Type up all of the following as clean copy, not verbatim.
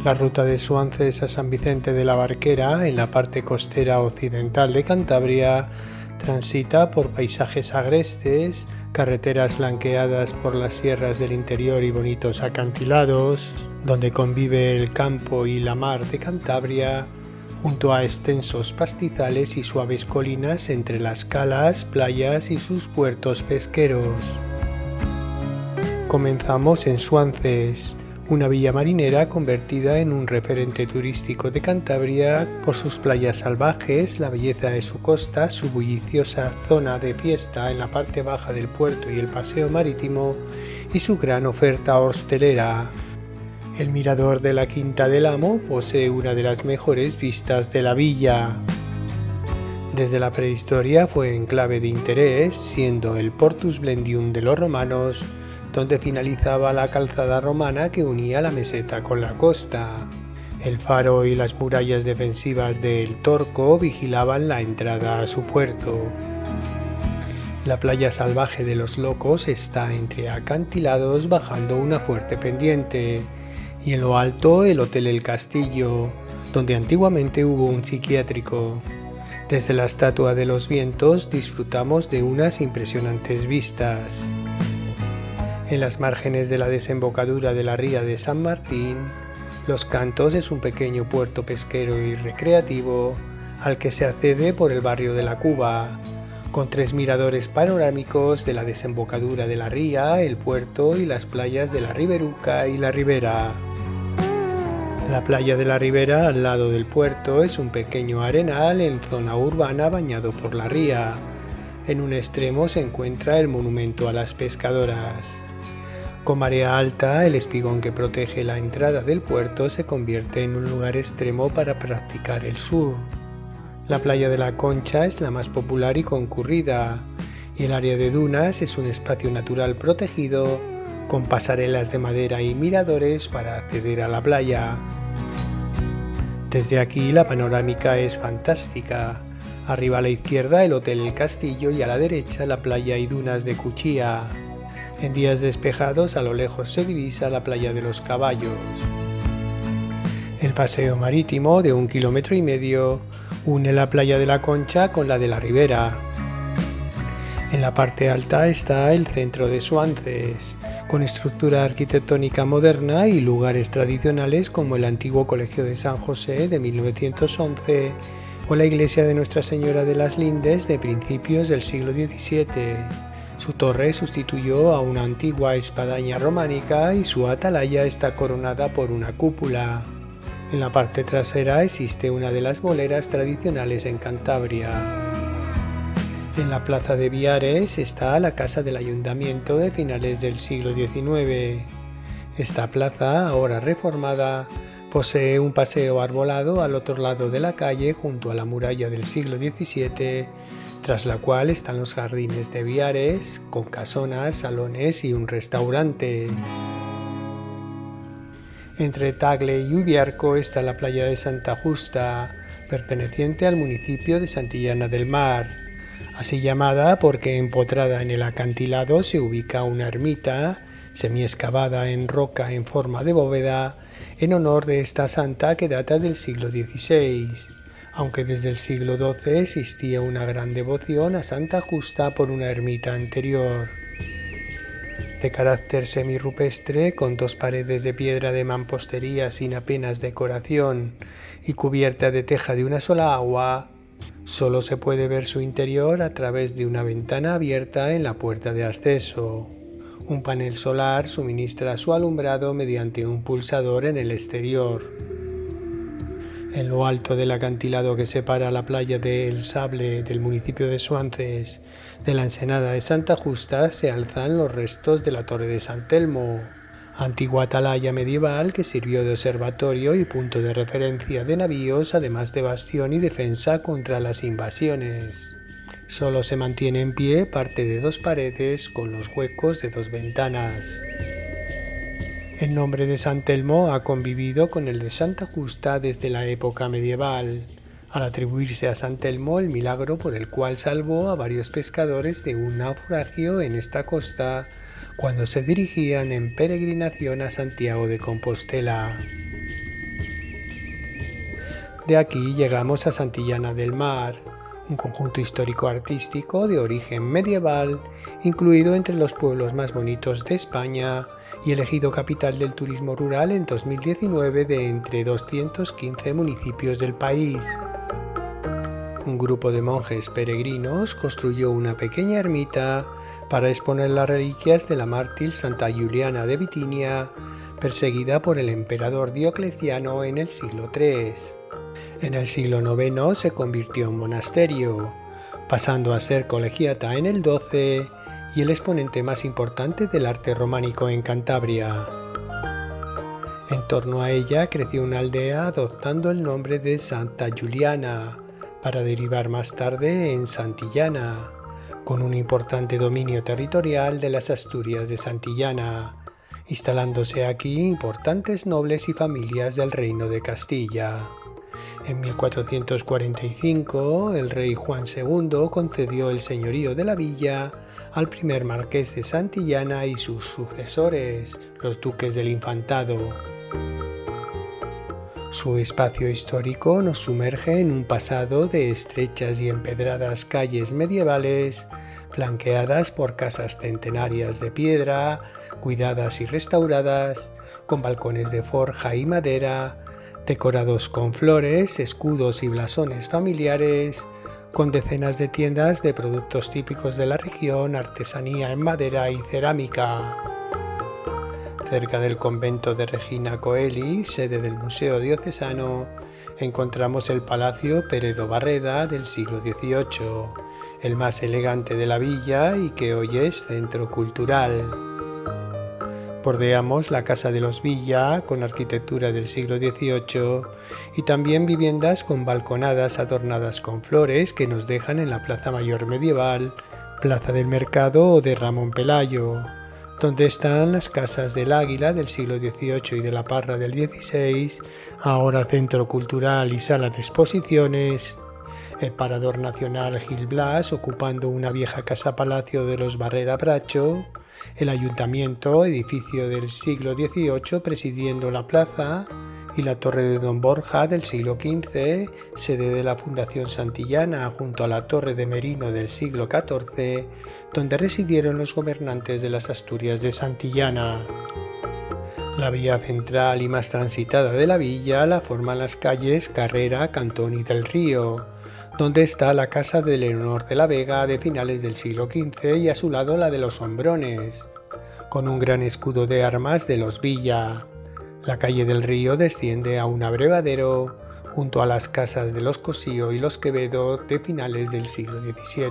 La ruta de Suances a San Vicente de la Barquera, en la parte costera occidental de Cantabria, transita por paisajes agrestes, carreteras flanqueadas por las sierras del interior y bonitos acantilados, donde convive el campo y la mar de Cantabria, junto a extensos pastizales y suaves colinas entre las calas, playas y sus puertos pesqueros. Comenzamos en Suances, una villa marinera convertida en un referente turístico de Cantabria por sus playas salvajes, la belleza de su costa, su bulliciosa zona de fiesta en la parte baja del puerto y el paseo marítimo y su gran oferta hostelera. El mirador de la Quinta del Amo posee una de las mejores vistas de la villa. Desde la prehistoria fue enclave de interés, siendo el Portus Blendium de los romanos, donde finalizaba la calzada romana que unía la meseta con la costa. El faro y las murallas defensivas del Torco vigilaban la entrada a su puerto. La playa salvaje de los Locos está entre acantilados bajando una fuerte pendiente, y en lo alto el Hotel El Castillo, donde antiguamente hubo un psiquiátrico. Desde la Estatua de los Vientos disfrutamos de unas impresionantes vistas. En las márgenes de la desembocadura de la ría de San Martín, Los Cantos es un pequeño puerto pesquero y recreativo al que se accede por el barrio de la Cuba, con 3 miradores panorámicos de la desembocadura de la ría, el puerto y las playas de la Riberuca y la Ribera. La playa de la Ribera, al lado del puerto, es un pequeño arenal en zona urbana bañado por la ría. En un extremo se encuentra el monumento a las pescadoras. Con marea alta, el espigón que protege la entrada del puerto se convierte en un lugar extremo para practicar el surf. La playa de la Concha es la más popular y concurrida, y el área de dunas es un espacio natural protegido, con pasarelas de madera y miradores para acceder a la playa. Desde aquí la panorámica es fantástica. Arriba a la izquierda el Hotel El Castillo y a la derecha la playa y dunas de Cuchilla. En días despejados a lo lejos se divisa la playa de los Caballos. El paseo marítimo de 1,5 kilómetros une la playa de la Concha con la de la Ribera. En la parte alta está el centro de Suances, con estructura arquitectónica moderna y lugares tradicionales como el antiguo Colegio de San José de 1911 o la iglesia de Nuestra Señora de las Lindes de principios del siglo XVII. Su torre sustituyó a una antigua espadaña románica y su atalaya está coronada por una cúpula. En la parte trasera existe una de las boleras tradicionales en Cantabria. En la plaza de Viares está la casa del ayuntamiento de finales del siglo XIX. Esta plaza, ahora reformada, posee un paseo arbolado al otro lado de la calle junto a la muralla del siglo XVII, tras la cual están los jardines de Viares, con casonas, salones y un restaurante. Entre Tagle y Ubiarco está la playa de Santa Justa, perteneciente al municipio de Santillana del Mar, así llamada porque empotrada en el acantilado se ubica una ermita, semiexcavada en roca en forma de bóveda, en honor de esta santa que data del siglo XVI, aunque desde el siglo XII existía una gran devoción a Santa Justa por una ermita anterior. De carácter semirrupestre, con 2 paredes de piedra de mampostería sin apenas decoración y cubierta de teja de una sola agua, solo se puede ver su interior a través de una ventana abierta en la puerta de acceso. Un panel solar suministra su alumbrado mediante un pulsador en el exterior. En lo alto del acantilado que separa la playa de El Sable del municipio de Suances de la ensenada de Santa Justa se alzan los restos de la Torre de San Telmo, antigua atalaya medieval que sirvió de observatorio y punto de referencia de navíos, además de bastión y defensa contra las invasiones. Solo se mantiene en pie parte de 2 paredes con los huecos de 2 ventanas. El nombre de San Telmo ha convivido con el de Santa Justa desde la época medieval, al atribuirse a San Telmo el milagro por el cual salvó a varios pescadores de un naufragio en esta costa cuando se dirigían en peregrinación a Santiago de Compostela. De aquí llegamos a Santillana del Mar, un conjunto histórico-artístico de origen medieval, incluido entre los pueblos más bonitos de España y elegido capital del turismo rural en 2019 de entre 215 municipios del país. Un grupo de monjes peregrinos construyó una pequeña ermita para exponer las reliquias de la mártir Santa Juliana de Bitinia, perseguida por el emperador Diocleciano en el siglo III. En el siglo IX se convirtió en monasterio, pasando a ser colegiata en el XII y el exponente más importante del arte románico en Cantabria. En torno a ella creció una aldea adoptando el nombre de Santa Juliana, para derivar más tarde en Santillana, con un importante dominio territorial de las Asturias de Santillana, instalándose aquí importantes nobles y familias del Reino de Castilla. En 1445, el rey Juan II concedió el señorío de la villa al primer marqués de Santillana y sus sucesores, los duques del Infantado. Su espacio histórico nos sumerge en un pasado de estrechas y empedradas calles medievales, flanqueadas por casas centenarias de piedra, cuidadas y restauradas, con balcones de forja y madera, decorados con flores, escudos y blasones familiares, con decenas de tiendas de productos típicos de la región, artesanía en madera y cerámica. Cerca del convento de Regina Coeli, sede del Museo Diocesano, encontramos el Palacio Peredo Barreda del siglo XVIII, el más elegante de la villa y que hoy es centro cultural. Bordeamos la Casa de los Villa, con arquitectura del siglo XVIII, y también viviendas con balconadas adornadas con flores que nos dejan en la Plaza Mayor medieval, Plaza del Mercado o de Ramón Pelayo, donde están las Casas del Águila del siglo XVIII y de la Parra del XVI, ahora centro cultural y sala de exposiciones, el Parador Nacional Gil Blas ocupando una vieja casa-palacio de los Barrera Bracho, el Ayuntamiento, edificio del siglo XVIII presidiendo la plaza, y la Torre de Don Borja del siglo XV, sede de la Fundación Santillana junto a la Torre de Merino del siglo XIV, donde residieron los gobernantes de las Asturias de Santillana. La vía central y más transitada de la villa la forman las calles Carrera, Cantón y del Río, donde está la casa de Leonor de la Vega de finales del siglo XV y a su lado la de los Hombrones, con un gran escudo de armas de los Villa. La calle del Río desciende a un abrevadero junto a las casas de los Cosío y los Quevedo de finales del siglo XVII.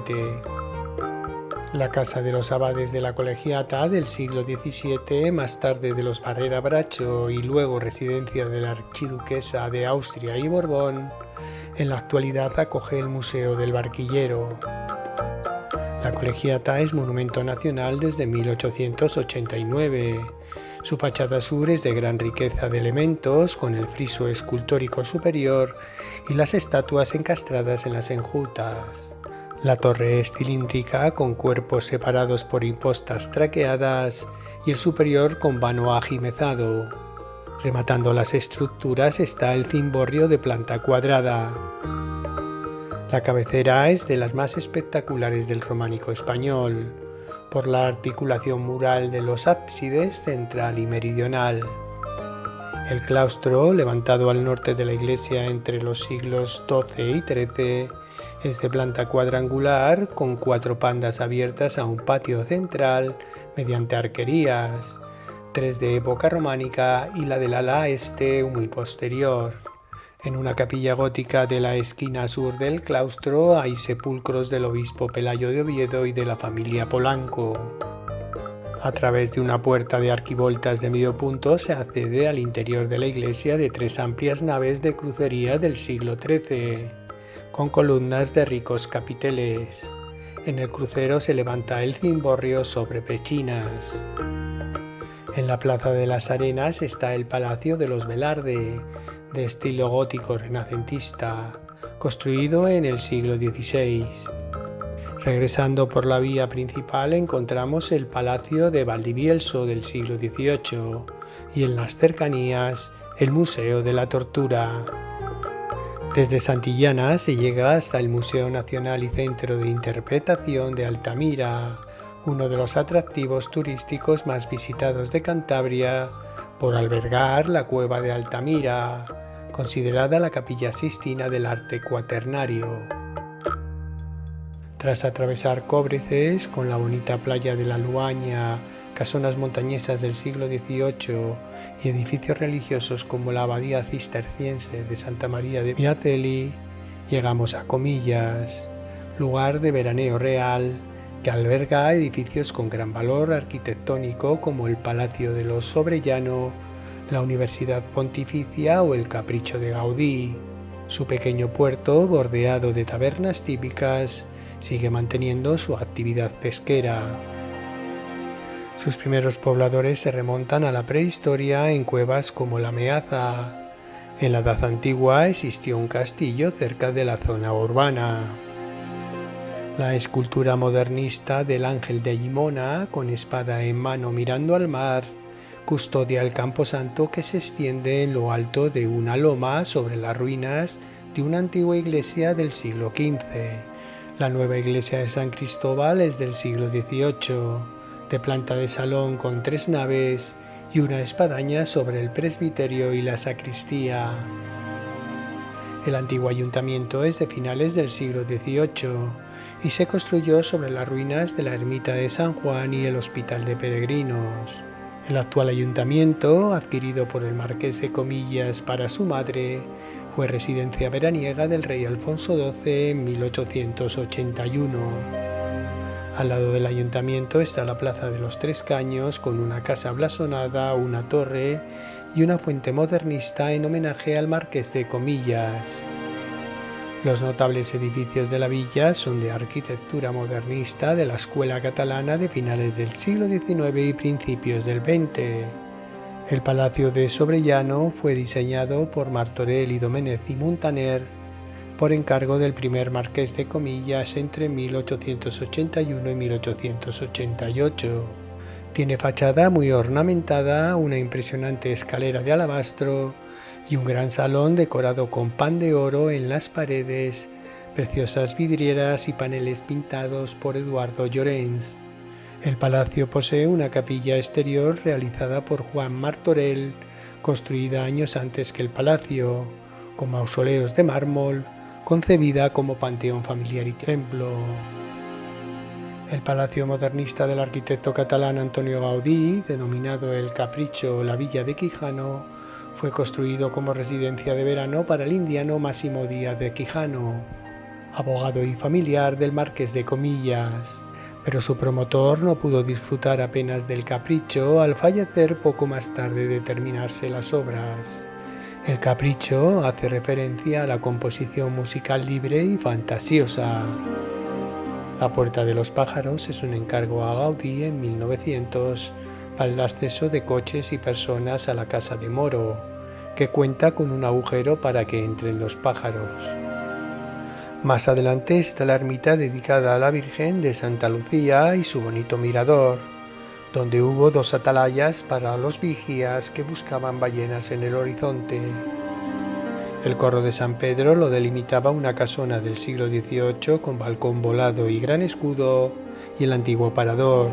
La casa de los abades de la Colegiata del siglo XVII, más tarde de los Barrera Bracho y luego residencia de la archiduquesa de Austria y Borbón, en la actualidad acoge el Museo del Barquillero. La Colegiata es monumento nacional desde 1889. Su fachada sur es de gran riqueza de elementos, con el friso escultórico superior y las estatuas encastradas en las enjutas. La torre es cilíndrica con cuerpos separados por impostas traqueadas y el superior con vano ajimezado. Rematando las estructuras está el cimborrio de planta cuadrada. La cabecera es de las más espectaculares del románico español, por la articulación mural de los ábsides central y meridional. El claustro, levantado al norte de la iglesia entre los siglos XII y XIII, es de planta cuadrangular con 4 pandas abiertas a un patio central mediante arquerías, 3 de época románica y la del ala este muy posterior. En una capilla gótica de la esquina sur del claustro hay sepulcros del obispo Pelayo de Oviedo y de la familia Polanco. A través de una puerta de arquivoltas de medio punto se accede al interior de la iglesia de 3 amplias naves de crucería del siglo XIII, con columnas de ricos capiteles. En el crucero se levanta el cimborrio sobre pechinas. En la Plaza de las Arenas está el Palacio de los Velarde, de estilo gótico renacentista, construido en el siglo XVI. Regresando por la vía principal encontramos el Palacio de Valdivielso del siglo XVIII y en las cercanías el Museo de la Tortura. Desde Santillana se llega hasta el Museo Nacional y Centro de Interpretación de Altamira, uno de los atractivos turísticos más visitados de Cantabria, por albergar la Cueva de Altamira, considerada la Capilla Sixtina del arte cuaternario. Tras atravesar Cóbreces con la bonita playa de la Luaña, casonas montañesas del siglo XVIII y edificios religiosos como la Abadía Cisterciense de Santa María de Miateli, llegamos a Comillas, lugar de veraneo real que alberga edificios con gran valor arquitectónico como el Palacio de los Sobrellano, la Universidad Pontificia o el Capricho de Gaudí. Su pequeño puerto, bordeado de tabernas típicas, sigue manteniendo su actividad pesquera. Sus primeros pobladores se remontan a la prehistoria en cuevas como la Meaza. En la Edad Antigua existió un castillo cerca de la zona urbana. La escultura modernista del Ángel de Gimona, con espada en mano mirando al mar, custodia el camposanto que se extiende en lo alto de una loma sobre las ruinas de una antigua iglesia del siglo XV. La nueva iglesia de San Cristóbal es del siglo XVIII, de planta de salón con 3 naves y una espadaña sobre el presbiterio y la sacristía. El antiguo ayuntamiento es de finales del siglo XVIII y se construyó sobre las ruinas de la ermita de San Juan y el hospital de peregrinos. El actual ayuntamiento, adquirido por el marqués de Comillas para su madre, fue residencia veraniega del rey Alfonso XII en 1881. Al lado del ayuntamiento está la Plaza de los Tres Caños, con una casa blasonada, una torre y una fuente modernista en homenaje al marqués de Comillas. Los notables edificios de la villa son de arquitectura modernista de la escuela catalana de finales del siglo XIX y principios del XX. El Palacio de Sobrellano fue diseñado por Martorell y Domènech i Muntaner por encargo del primer marqués de Comillas entre 1881 y 1888. Tiene fachada muy ornamentada, una impresionante escalera de alabastro y un gran salón decorado con pan de oro en las paredes, preciosas vidrieras y paneles pintados por Eduardo Llorens. El palacio posee una capilla exterior realizada por Juan Martorell, construida años antes que el palacio, con mausoleos de mármol, concebida como panteón familiar y templo. El palacio modernista del arquitecto catalán Antonio Gaudí, denominado el Capricho o la Villa de Quijano, fue construido como residencia de verano para el indiano Máximo Díaz de Quijano, abogado y familiar del marqués de Comillas, pero su promotor no pudo disfrutar apenas del capricho al fallecer poco más tarde de terminarse las obras. El capricho hace referencia a la composición musical libre y fantasiosa. La Puerta de los Pájaros es un encargo a Gaudí en 1900 para el acceso de coches y personas a la Casa de Moro, que cuenta con un agujero para que entren los pájaros. Más adelante está la ermita dedicada a la Virgen de Santa Lucía y su bonito mirador, donde hubo 2 atalayas para los vigías que buscaban ballenas en el horizonte. El corro de San Pedro lo delimitaba una casona del siglo XVIII con balcón volado y gran escudo y el antiguo parador.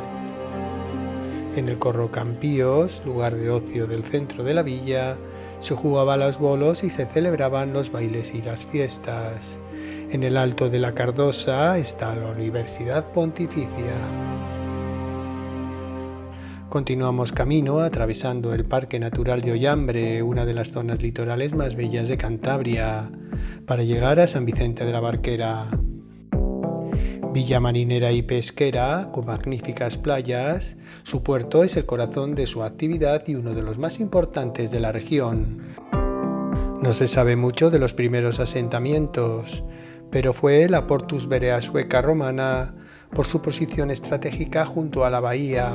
En el corro Campíos, lugar de ocio del centro de la villa, se jugaba a los bolos y se celebraban los bailes y las fiestas. En el alto de la Cardosa está la Universidad Pontificia. Continuamos camino atravesando el Parque Natural de Ollambre, una de las zonas litorales más bellas de Cantabria, para llegar a San Vicente de la Barquera. Villa marinera y pesquera, con magníficas playas, su puerto es el corazón de su actividad y uno de los más importantes de la región. No se sabe mucho de los primeros asentamientos, pero fue la Portus Verea sueca romana por su posición estratégica junto a la bahía.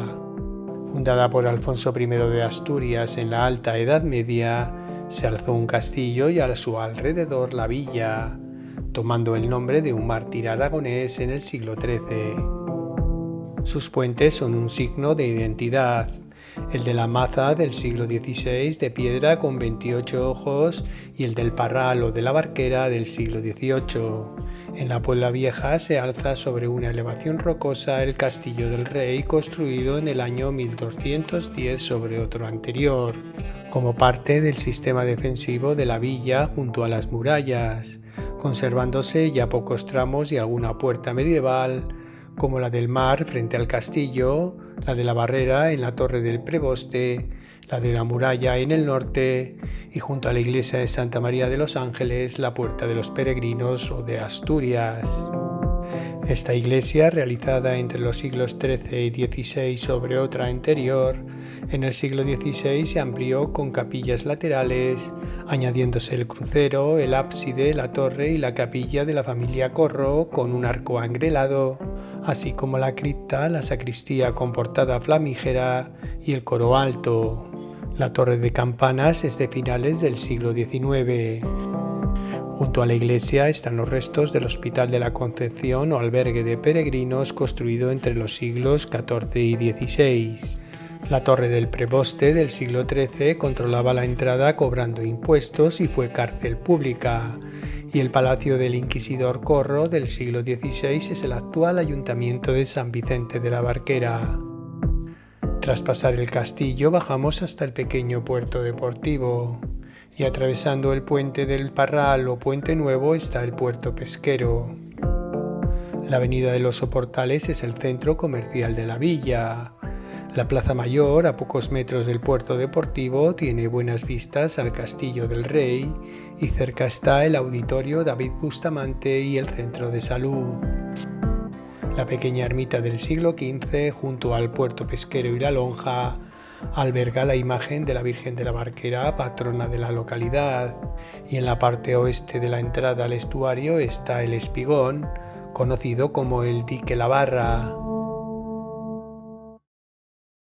Fundada por Alfonso I de Asturias en la Alta Edad Media, se alzó un castillo y a su alrededor la villa, tomando el nombre de un mártir aragonés en el siglo XIII. Sus puentes son un signo de identidad. el de la Maza del siglo XVI de piedra con 28 ojos y el del Parral o de la Barquera del siglo XVIII. En la Puebla Vieja se alza sobre una elevación rocosa el Castillo del Rey, construido en el año 1210 sobre otro anterior, como parte del sistema defensivo de la villa junto a las murallas, conservándose ya pocos tramos y alguna puerta medieval, como la del Mar frente al castillo, la de la Barrera en la Torre del Preboste, la de la Muralla en el norte y junto a la iglesia de Santa María de los Ángeles, la Puerta de los Peregrinos o de Asturias. Esta iglesia, realizada entre los siglos XIII y XVI sobre otra anterior, en el siglo XVI se amplió con capillas laterales, añadiéndose el crucero, el ábside, la torre y la capilla de la familia Corro con un arco angrelado, así como la cripta, la sacristía con portada flamígera y el coro alto. La torre de campanas es de finales del siglo XIX. Junto a la iglesia están los restos del Hospital de la Concepción o albergue de peregrinos construido entre los siglos XIV y XVI. La torre del Preboste del siglo XIII controlaba la entrada cobrando impuestos y fue cárcel pública, y el Palacio del Inquisidor Corro del siglo XVI es el actual Ayuntamiento de San Vicente de la Barquera. Tras pasar el castillo bajamos hasta el pequeño puerto deportivo, y atravesando el puente del Parral o Puente Nuevo está el puerto pesquero. La avenida de los Soportales es el centro comercial de la villa. La Plaza Mayor, a pocos metros del puerto deportivo, tiene buenas vistas al Castillo del Rey y cerca está el Auditorio David Bustamante y el Centro de Salud. La pequeña ermita del siglo XV, junto al puerto pesquero y la lonja, alberga la imagen de la Virgen de la Barquera, patrona de la localidad, y en la parte oeste de la entrada al estuario está el espigón, conocido como el Dique La Barra.